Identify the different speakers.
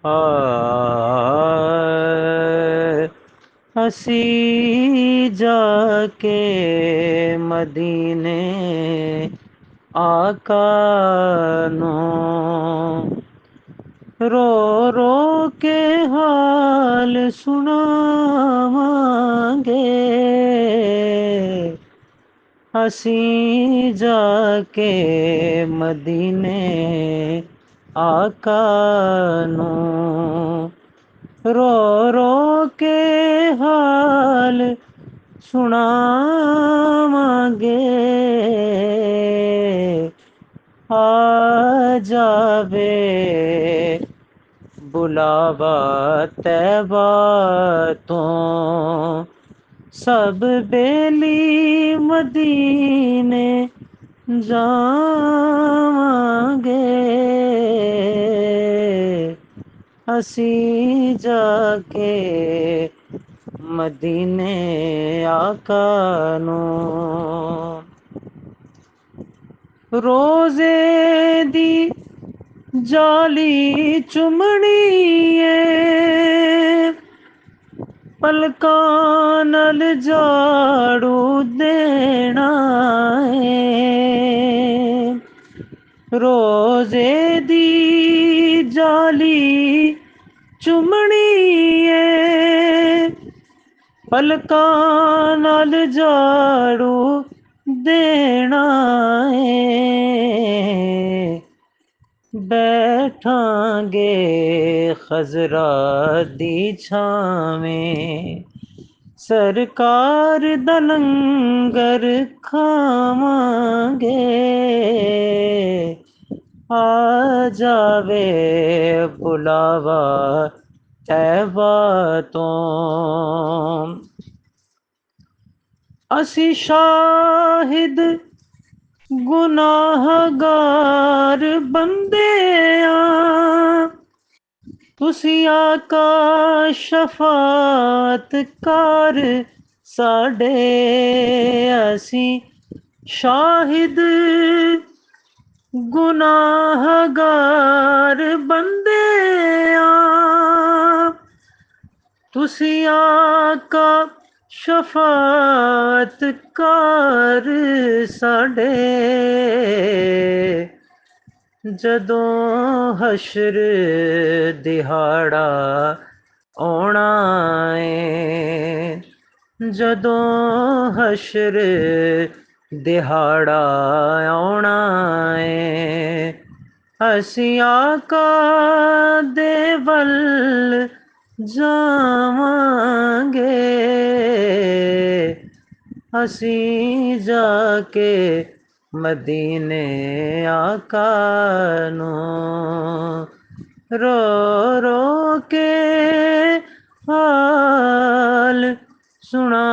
Speaker 1: हाय हसी जाके मदीने आका नो रो रो के हाल सुनावांगे हसी जाके मदीने आका नो रो रो के हाल सुनावांगे आ जावे बुलावा तैबा तो सब बेली मदीने जावांगे असी जाके मदीने आका नो रोजे दी जाली चुमणीए पलकां नल झाड़ू देना है रोजे दी जाली चुमणीए पलकां नल झाड़ू देना है बैठांगे खजरा दी छावें सरकार दा लंगर खावांगे आ जावे बुलावा तैबा तो असी शाहिद गुनाहगार बंदे आ तुसी आका शफात कर साडे असी शाहिद गुनाहगार बंदे आ तुसी आका शफात कर साडे जदों हशर दिहाड़ा आउणा है जदों हशर दिहाड़ा आउणा है असी आका दे वल जावांगे असी जाके मदीने आका नो रो रो के हाल सुनावांगे।